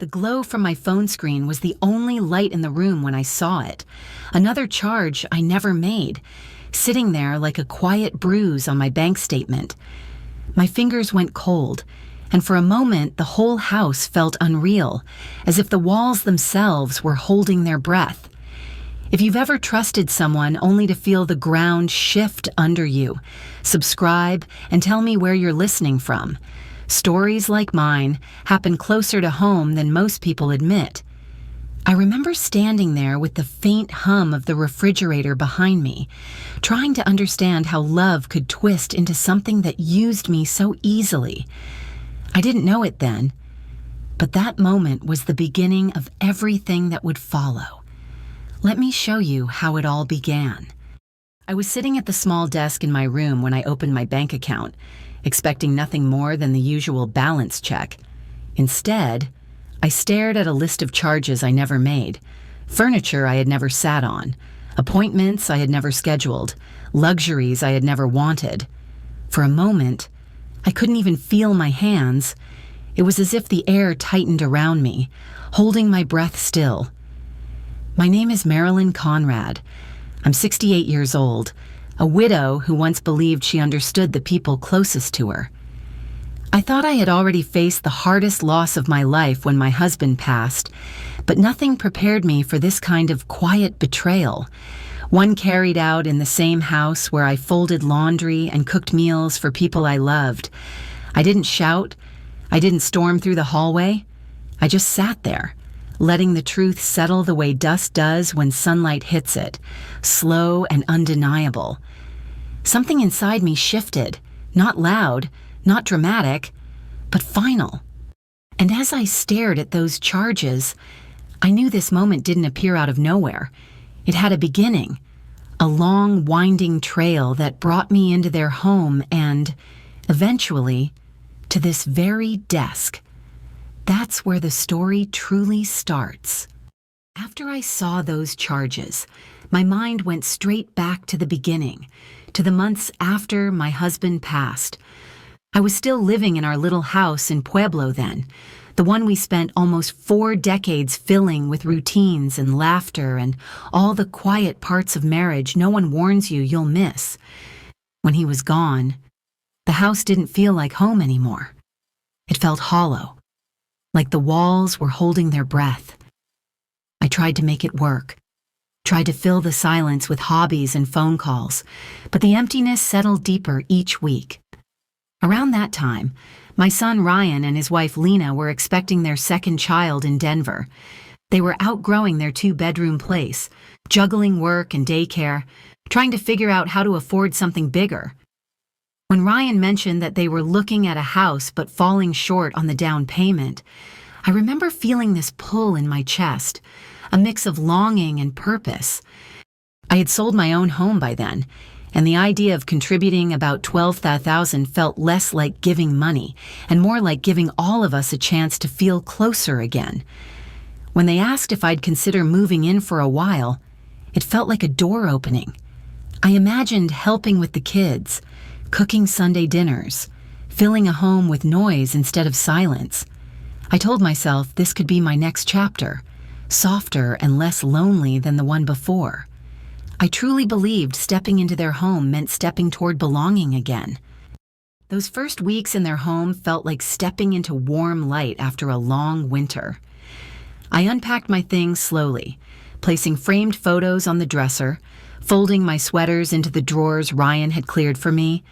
The glow from my phone screen was the only light in the room when I saw it. Another charge I never made, sitting there like a quiet bruise on my bank statement. My fingers went cold, and for a moment the whole house felt unreal, as if the walls themselves were holding their breath. If you've ever trusted someone only to feel the ground shift under you, subscribe and tell me where you're listening from. Stories like mine happen closer to home than most people admit. I remember standing there with the faint hum of the refrigerator behind me, trying to understand how love could twist into something that used me so easily. I didn't know it then, but that moment was the beginning of everything that would follow. Let me show you how it all began. I was sitting at the small desk in my room when I opened my bank account, expecting nothing more than the usual balance check. Instead, I stared at a list of charges I never made, furniture I had never sat on, appointments I had never scheduled, luxuries I had never wanted. For a moment, I couldn't even feel my hands. It was as if the air tightened around me, holding my breath still. My name is Marilyn Conrad. I'm 68 years old, a widow who once believed she understood the people closest to her. I thought I had already faced the hardest loss of my life when my husband passed, but nothing prepared me for this kind of quiet betrayal, one carried out in the same house where I folded laundry and cooked meals for people I loved. I didn't shout. I didn't storm through the hallway. I just sat there, letting the truth settle the way dust does when sunlight hits it, slow and undeniable. Something inside me shifted, not loud, not dramatic, but final. And as I stared at those charges, I knew this moment didn't appear out of nowhere. It had a beginning, a long, winding trail that brought me into their home and, eventually, to this very desk. That's where the story truly starts. After I saw those charges, my mind went straight back to the beginning, to the months after my husband passed. I was still living in our little house in Pueblo then, the one we spent almost 4 decades filling with routines and laughter and all the quiet parts of marriage no one warns you you'll miss. When he was gone, the house didn't feel like home anymore. It felt hollow, like the walls were holding their breath. I tried to make it work, tried to fill the silence with hobbies and phone calls, but the emptiness settled deeper each week. Around that time, my son Ryan and his wife Lena were expecting their second child in Denver. They were outgrowing their 2-bedroom place, juggling work and daycare, trying to figure out how to afford something bigger. When Ryan mentioned that they were looking at a house but falling short on the down payment, I remember feeling this pull in my chest, a mix of longing and purpose. I had sold my own home by then, and the idea of contributing about $12,000 felt less like giving money and more like giving all of us a chance to feel closer again. When they asked if I'd consider moving in for a while, it felt like a door opening. I imagined helping with the kids, cooking Sunday dinners, filling a home with noise instead of silence. I told myself this could be my next chapter, softer and less lonely than the one before. I truly believed stepping into their home meant stepping toward belonging again. Those first weeks in their home felt like stepping into warm light after a long winter. I unpacked my things slowly, placing framed photos on the dresser, folding my sweaters into the drawers Ryan had cleared for me.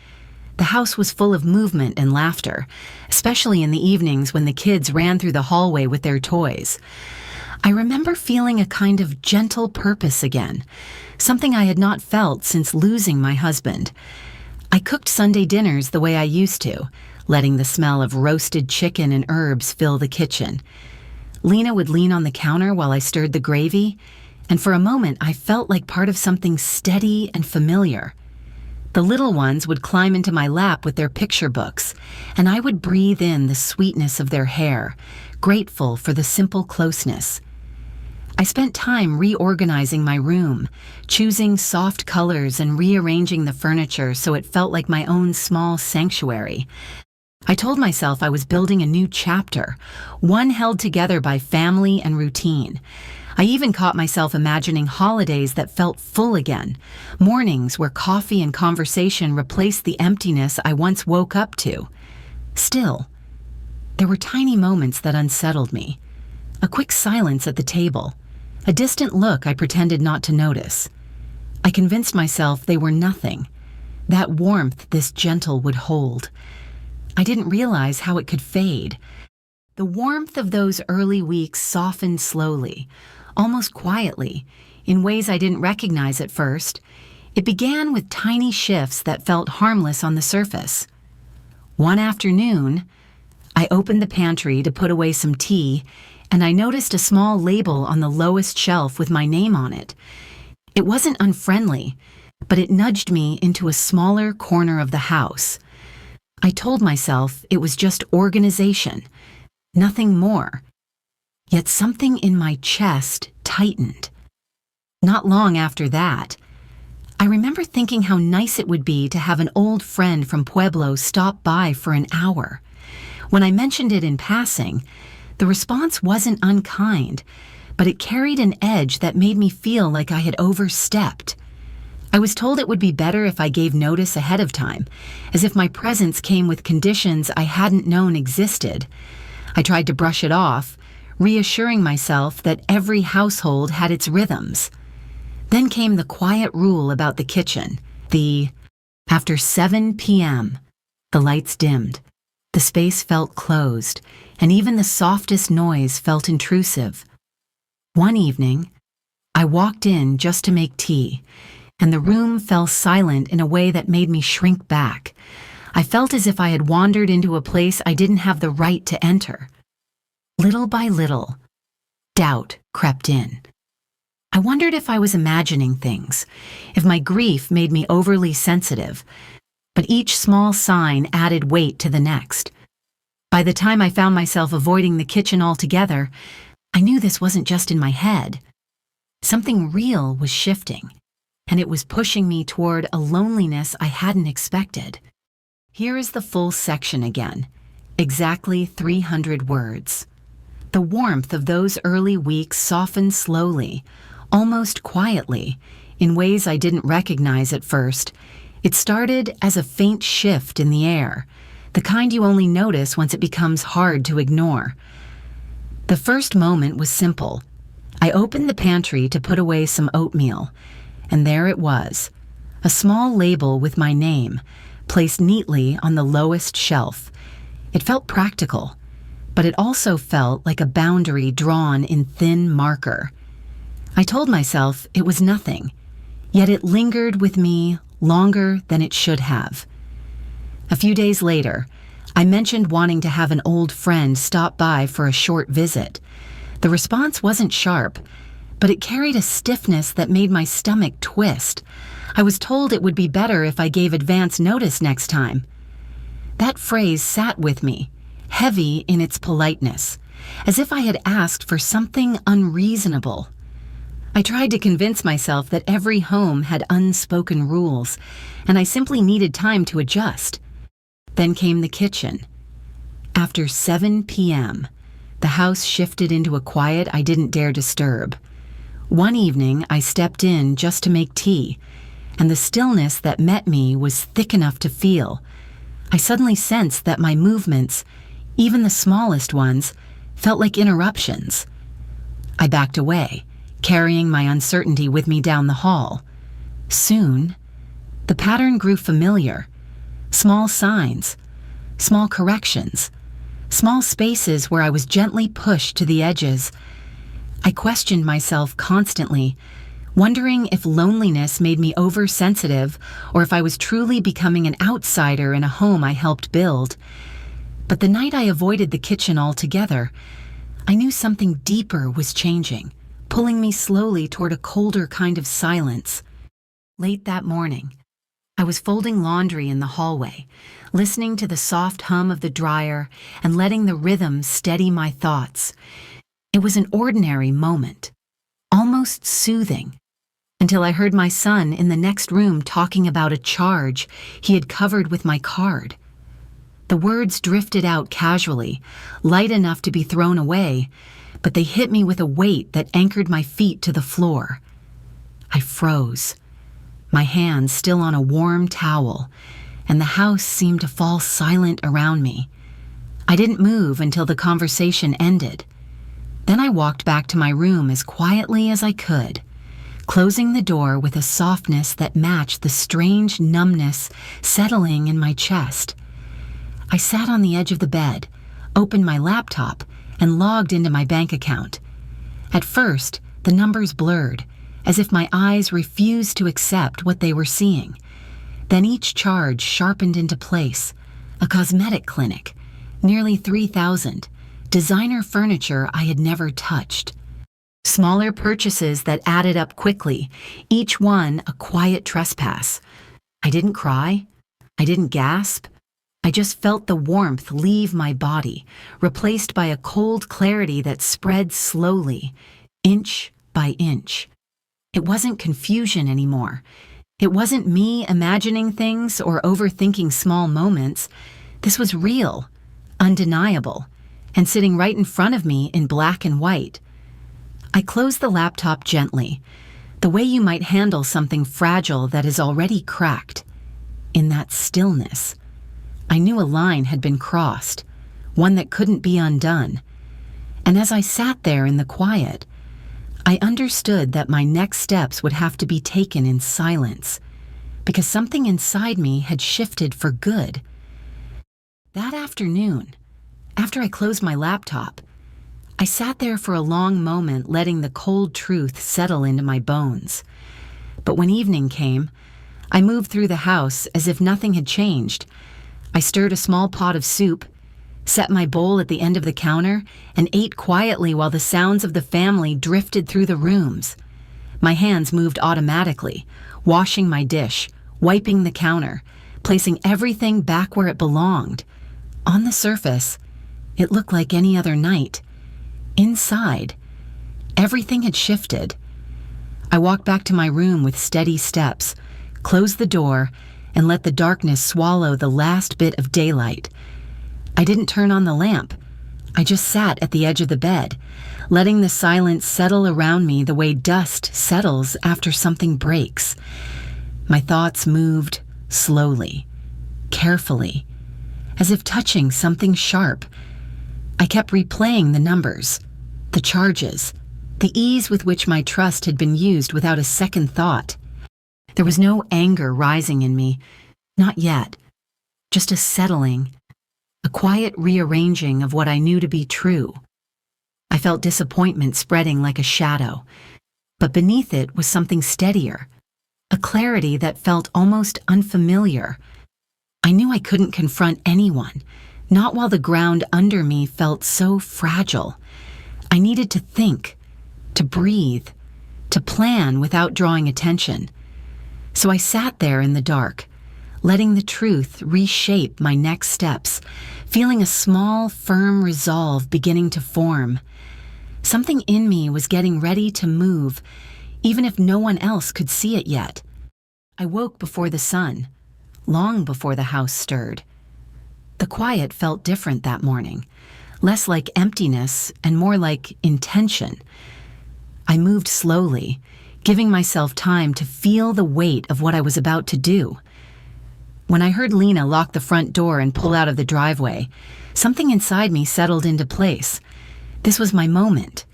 The house was full of movement and laughter, especially in the evenings when the kids ran through the hallway with their toys. I remember feeling a kind of gentle purpose again, something I had not felt since losing my husband. I cooked Sunday dinners the way I used to, letting the smell of roasted chicken and herbs fill the kitchen. Lena would lean on the counter while I stirred the gravy, and for a moment I felt like part of something steady and familiar. The little ones would climb into my lap with their picture books, and I would breathe in the sweetness of their hair, grateful for the simple closeness. I spent time reorganizing my room, choosing soft colors and rearranging the furniture so it felt like my own small sanctuary. I told myself I was building a new chapter, one held together by family and routine. I even caught myself imagining holidays that felt full again, mornings where coffee and conversation replaced the emptiness I once woke up to. Still, there were tiny moments that unsettled me. A quick silence at the table, a distant look I pretended not to notice. I convinced myself they were nothing. That warmth this gentle would hold. I didn't realize how it could fade. The warmth of those early weeks softened slowly, almost quietly, in ways I didn't recognize at first. It began with tiny shifts that felt harmless on the surface. One afternoon, I opened the pantry to put away some tea, and I noticed a small label on the lowest shelf with my name on it. It wasn't unfriendly, but it nudged me into a smaller corner of the house. I told myself it was just organization, nothing more. Yet something in my chest tightened. Not long after that, I remember thinking how nice it would be to have an old friend from Pueblo stop by for an hour. When I mentioned it in passing, the response wasn't unkind, but it carried an edge that made me feel like I had overstepped. I was told it would be better if I gave notice ahead of time, as if my presence came with conditions I hadn't known existed. I tried to brush it off, reassuring myself that every household had its rhythms. Then came the quiet rule about the kitchen. After 7 p.m., the lights dimmed. The space felt closed, and even the softest noise felt intrusive. One evening, I walked in just to make tea, and the room fell silent in a way that made me shrink back. I felt as if I had wandered into a place I didn't have the right to enter. Little by little, doubt crept in. I wondered if I was imagining things, if my grief made me overly sensitive, but each small sign added weight to the next. By the time I found myself avoiding the kitchen altogether, I knew this wasn't just in my head. Something real was shifting, and it was pushing me toward a loneliness I hadn't expected. Here is the full section again, exactly 300 words. The warmth of those early weeks softened slowly, almost quietly, in ways I didn't recognize at first. It started as a faint shift in the air, the kind you only notice once it becomes hard to ignore. The first moment was simple. I opened the pantry to put away some oatmeal, and there it was, a small label with my name, placed neatly on the lowest shelf. It felt practical, but it also felt like a boundary drawn in thin marker. I told myself it was nothing, yet it lingered with me longer than it should have. A few days later, I mentioned wanting to have an old friend stop by for a short visit. The response wasn't sharp, but it carried a stiffness that made my stomach twist. I was told it would be better if I gave advance notice next time. That phrase sat with me, heavy in its politeness, as if I had asked for something unreasonable. I tried to convince myself that every home had unspoken rules, and I simply needed time to adjust. Then came the kitchen. After 7 p.m., the house shifted into a quiet I didn't dare disturb. One evening, I stepped in just to make tea, and the stillness that met me was thick enough to feel. I suddenly sensed that my movements, even the smallest ones, felt like interruptions. I backed away, carrying my uncertainty with me down the hall. Soon, the pattern grew familiar. Small signs, small corrections, small spaces where I was gently pushed to the edges. I questioned myself constantly, wondering if loneliness made me oversensitive or if I was truly becoming an outsider in a home I helped build. But the night I avoided the kitchen altogether, I knew something deeper was changing, pulling me slowly toward a colder kind of silence. Late that morning, I was folding laundry in the hallway, listening to the soft hum of the dryer and letting the rhythm steady my thoughts. It was an ordinary moment, almost soothing, until I heard my son in the next room talking about a charge he had covered with my card. The words drifted out casually, light enough to be thrown away, but they hit me with a weight that anchored my feet to the floor. I froze, my hands still on a warm towel, and the house seemed to fall silent around me. I didn't move until the conversation ended. Then I walked back to my room as quietly as I could, closing the door with a softness that matched the strange numbness settling in my chest. I sat on the edge of the bed, opened my laptop, and logged into my bank account. At first, the numbers blurred, as if my eyes refused to accept what they were seeing. Then each charge sharpened into place: a cosmetic clinic, nearly $3,000, designer furniture I had never touched. Smaller purchases that added up quickly, each one a quiet trespass. I didn't cry. I didn't gasp. I just felt the warmth leave my body, replaced by a cold clarity that spread slowly, inch by inch. It wasn't confusion anymore. It wasn't me imagining things or overthinking small moments. This was real, undeniable, and sitting right in front of me in black and white. I closed the laptop gently, the way you might handle something fragile that is already cracked. In that stillness, I knew a line had been crossed, one that couldn't be undone. And as I sat there in the quiet, I understood that my next steps would have to be taken in silence, because something inside me had shifted for good. That afternoon, after I closed my laptop, I sat there for a long moment, letting the cold truth settle into my bones. But when evening came, I moved through the house as if nothing had changed. I stirred a small pot of soup, set my bowl at the end of the counter, and ate quietly while the sounds of the family drifted through the rooms. My hands moved automatically, washing my dish, wiping the counter, placing everything back where it belonged. On the surface, it looked like any other night. Inside, everything had shifted. I walked back to my room with steady steps, closed the door, and let the darkness swallow the last bit of daylight. I didn't turn on the lamp. I just sat at the edge of the bed, letting the silence settle around me the way dust settles after something breaks. My thoughts moved slowly, carefully, as if touching something sharp. I kept replaying the numbers, the charges, the ease with which my trust had been used without a second thought. There was no anger rising in me, not yet, just a settling, a quiet rearranging of what I knew to be true. I felt disappointment spreading like a shadow, but beneath it was something steadier, a clarity that felt almost unfamiliar. I knew I couldn't confront anyone, not while the ground under me felt so fragile. I needed to think, to breathe, to plan without drawing attention. So I sat there in the dark, letting the truth reshape my next steps, feeling a small, firm resolve beginning to form. Something in me was getting ready to move, even if no one else could see it yet. I woke before the sun, long before the house stirred. The quiet felt different that morning, less like emptiness and more like intention. I moved slowly, giving myself time to feel the weight of what I was about to do. When I heard Lena lock the front door and pull out of the driveway, something inside me settled into place. This was my moment.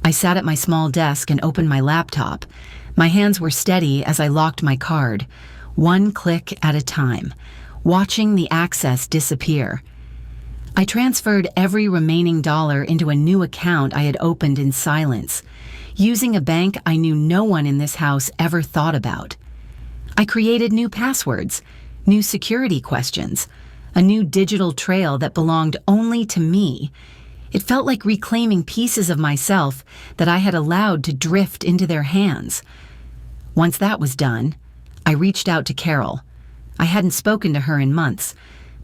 I sat at my small desk and opened my laptop. My hands were steady as I locked my card, one click at a time, watching the access disappear. I transferred every remaining dollar into a new account I had opened in silence, using a bank I knew no one in this house ever thought about. I created new passwords, new security questions, a new digital trail that belonged only to me. It felt like reclaiming pieces of myself that I had allowed to drift into their hands. Once that was done, I reached out to Carol. I hadn't spoken to her in months,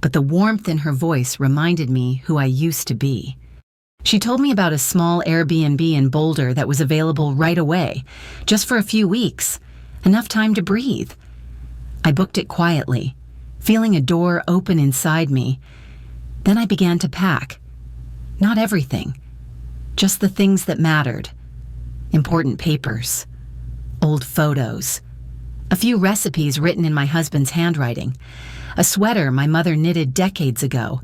but the warmth in her voice reminded me who I used to be. She told me about a small Airbnb in Boulder that was available right away, just for a few weeks, enough time to breathe. I booked it quietly, feeling a door open inside me. Then I began to pack. Not everything, just the things that mattered. Important papers, old photos, a few recipes written in my husband's handwriting, a sweater my mother knitted decades ago.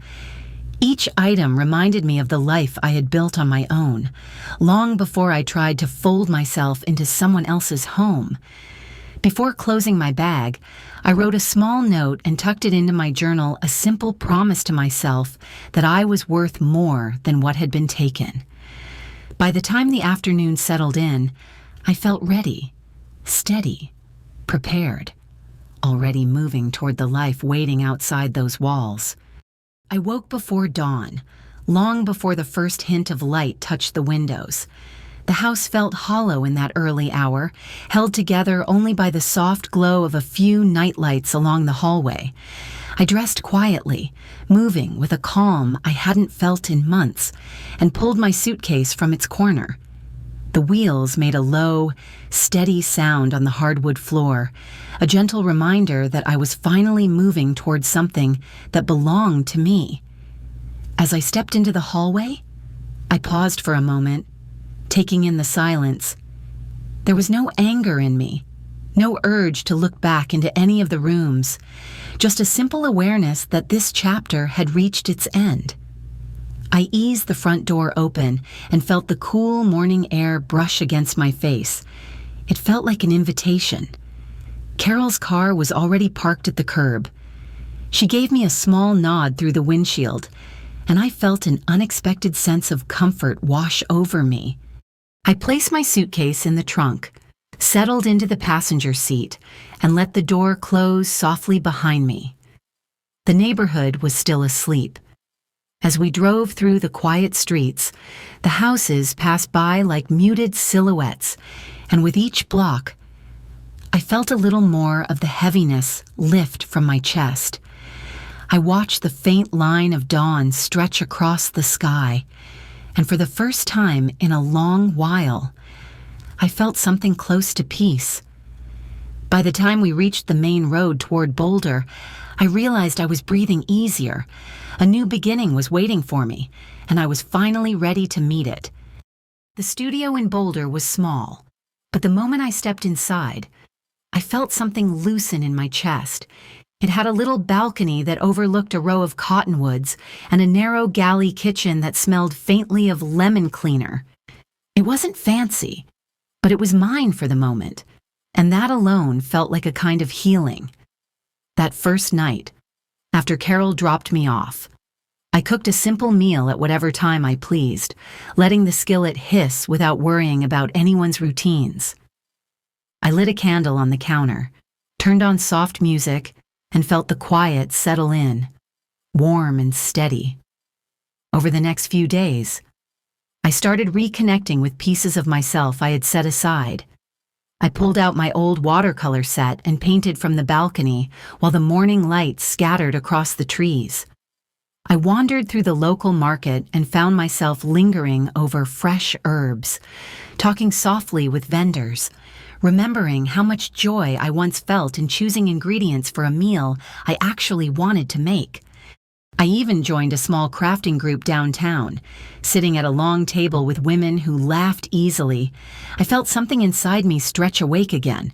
Each item reminded me of the life I had built on my own, long before I tried to fold myself into someone else's home. Before closing my bag, I wrote a small note and tucked it into my journal, a simple promise to myself that I was worth more than what had been taken. By the time the afternoon settled in, I felt ready, steady, prepared, already moving toward the life waiting outside those walls. I woke before dawn, long before the first hint of light touched the windows. The house felt hollow in that early hour, held together only by the soft glow of a few nightlights along the hallway. I dressed quietly, moving with a calm I hadn't felt in months, and pulled my suitcase from its corner. The wheels made a low, steady sound on the hardwood floor, a gentle reminder that I was finally moving towards something that belonged to me. As I stepped into the hallway, I paused for a moment, taking in the silence. There was no anger in me, no urge to look back into any of the rooms, just a simple awareness that this chapter had reached its end. I eased the front door open and felt the cool morning air brush against my face. It felt like an invitation. Carol's car was already parked at the curb. She gave me a small nod through the windshield, and I felt an unexpected sense of comfort wash over me. I placed my suitcase in the trunk, settled into the passenger seat, and let the door close softly behind me. The neighborhood was still asleep. As we drove through the quiet streets, the houses passed by like muted silhouettes, and with each block, I felt a little more of the heaviness lift from my chest. I watched the faint line of dawn stretch across the sky, and for the first time in a long while, I felt something close to peace. By the time we reached the main road toward Boulder, I realized I was breathing easier. A new beginning was waiting for me, and I was finally ready to meet it. The studio in Boulder was small, but the moment I stepped inside, I felt something loosen in my chest. It had a little balcony that overlooked a row of cottonwoods and a narrow galley kitchen that smelled faintly of lemon cleaner. It wasn't fancy, but it was mine for the moment, and that alone felt like a kind of healing. That first night, after Carol dropped me off, I cooked a simple meal at whatever time I pleased, letting the skillet hiss without worrying about anyone's routines. I lit a candle on the counter, turned on soft music, and felt the quiet settle in, warm and steady. Over the next few days, I started reconnecting with pieces of myself I had set aside. I pulled out my old watercolor set and painted from the balcony while the morning light scattered across the trees. I wandered through the local market and found myself lingering over fresh herbs, talking softly with vendors, remembering how much joy I once felt in choosing ingredients for a meal I actually wanted to make. I even joined a small crafting group downtown, sitting at a long table with women who laughed easily. I felt something inside me stretch awake again.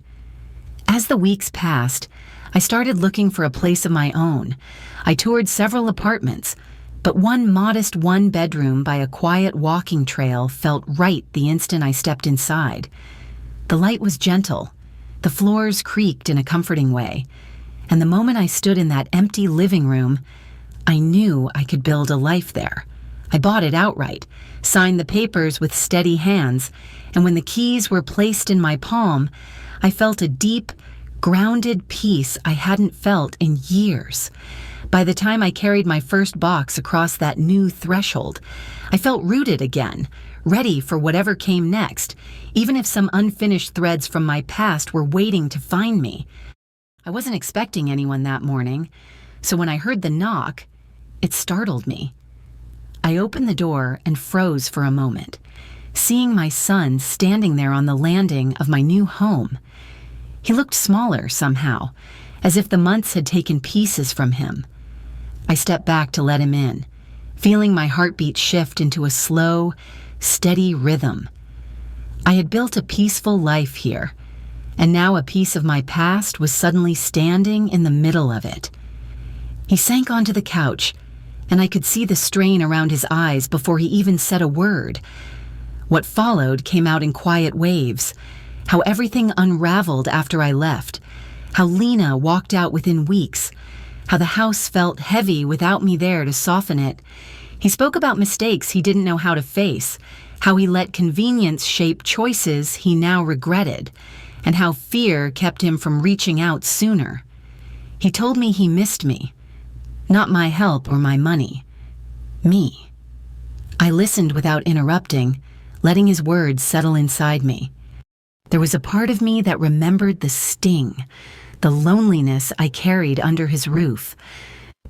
As the weeks passed, I started looking for a place of my own. I toured several apartments, but one modest one-bedroom by a quiet walking trail felt right the instant I stepped inside. The light was gentle, the floors creaked in a comforting way, and the moment I stood in that empty living room, I knew I could build a life there. I bought it outright, signed the papers with steady hands, and when the keys were placed in my palm, I felt a deep, grounded peace I hadn't felt in years. By the time I carried my first box across that new threshold, I felt rooted again, ready for whatever came next, even if some unfinished threads from my past were waiting to find me. I wasn't expecting anyone that morning, so when I heard the knock, it startled me. I opened the door and froze for a moment, seeing my son standing there on the landing of my new home. He looked smaller somehow, as if the months had taken pieces from him. I stepped back to let him in, feeling my heartbeat shift into a slow, steady rhythm. I had built a peaceful life here, and now a piece of my past was suddenly standing in the middle of it. He sank onto the couch, and I could see the strain around his eyes before he even said a word. What followed came out in quiet waves, how everything unraveled after I left, how Lena walked out within weeks, how the house felt heavy without me there to soften it. He spoke about mistakes he didn't know how to face, how he let convenience shape choices he now regretted, and how fear kept him from reaching out sooner. He told me he missed me, not my help or my money, me. I listened without interrupting, letting his words settle inside me. There was a part of me that remembered the sting, the loneliness I carried under his roof.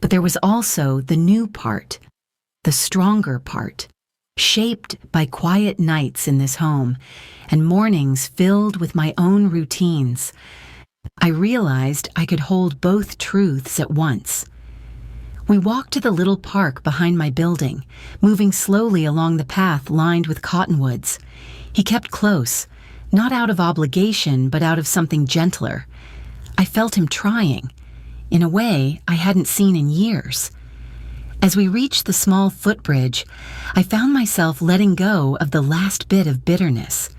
But there was also the new part, the stronger part, shaped by quiet nights in this home and mornings filled with my own routines. I realized I could hold both truths at once. We walked to the little park behind my building, moving slowly along the path lined with cottonwoods. He kept close, not out of obligation, but out of something gentler. I felt him trying, in a way I hadn't seen in years. As we reached the small footbridge, I found myself letting go of the last bit of bitterness.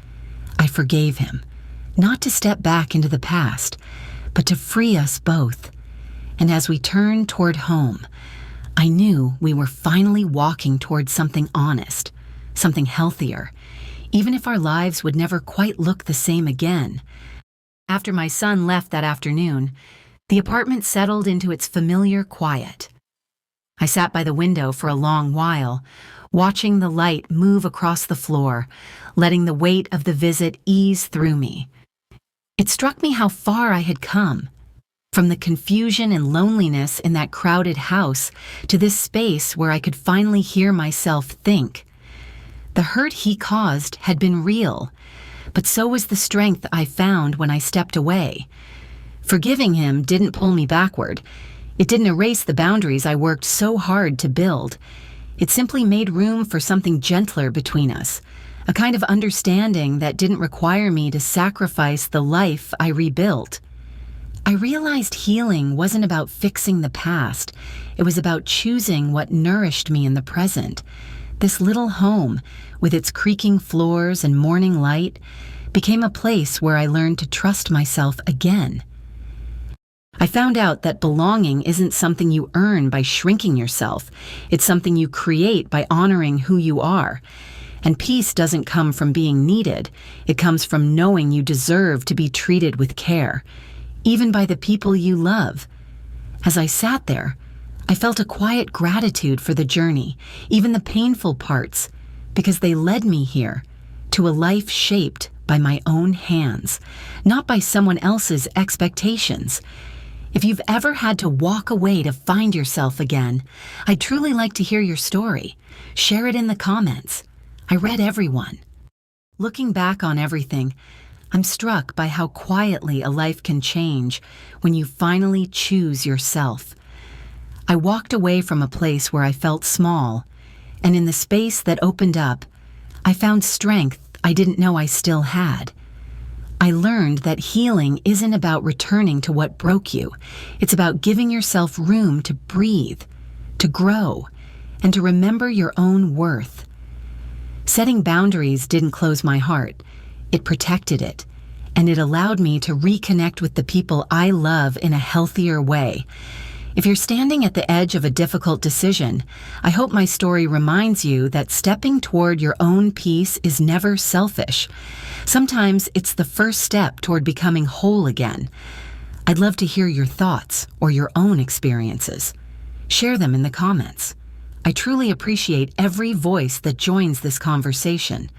I forgave him, not to step back into the past, but to free us both. And as we turned toward home, I knew we were finally walking toward something honest, something healthier, even if our lives would never quite look the same again. After my son left that afternoon, the apartment settled into its familiar quiet. I sat by the window for a long while, watching the light move across the floor, letting the weight of the visit ease through me. It struck me how far I had come, from the confusion and loneliness in that crowded house to this space where I could finally hear myself think. The hurt he caused had been real, but so was the strength I found when I stepped away. Forgiving him didn't pull me backward. It didn't erase the boundaries I worked so hard to build. It simply made room for something gentler between us, a kind of understanding that didn't require me to sacrifice the life I rebuilt. I realized healing wasn't about fixing the past. It was about choosing what nourished me in the present. This little home, with its creaking floors and morning light, became a place where I learned to trust myself again. I found out that belonging isn't something you earn by shrinking yourself. It's something you create by honoring who you are. And peace doesn't come from being needed. It comes from knowing you deserve to be treated with care, even by the people you love. As I sat there, I felt a quiet gratitude for the journey, even the painful parts, because they led me here, to a life shaped by my own hands, not by someone else's expectations. If you've ever had to walk away to find yourself again, I'd truly like to hear your story. Share it in the comments. I read everyone. Looking back on everything, I'm struck by how quietly a life can change when you finally choose yourself. I walked away from a place where I felt small, and in the space that opened up, I found strength I didn't know I still had. I learned that healing isn't about returning to what broke you. It's about giving yourself room to breathe, to grow, and to remember your own worth. Setting boundaries didn't close my heart. It protected it, and it allowed me to reconnect with the people I love in a healthier way. If you're standing at the edge of a difficult decision, I hope my story reminds you that stepping toward your own peace is never selfish. Sometimes it's the first step toward becoming whole again. I'd love to hear your thoughts or your own experiences. Share them in the comments. I truly appreciate every voice that joins this conversation.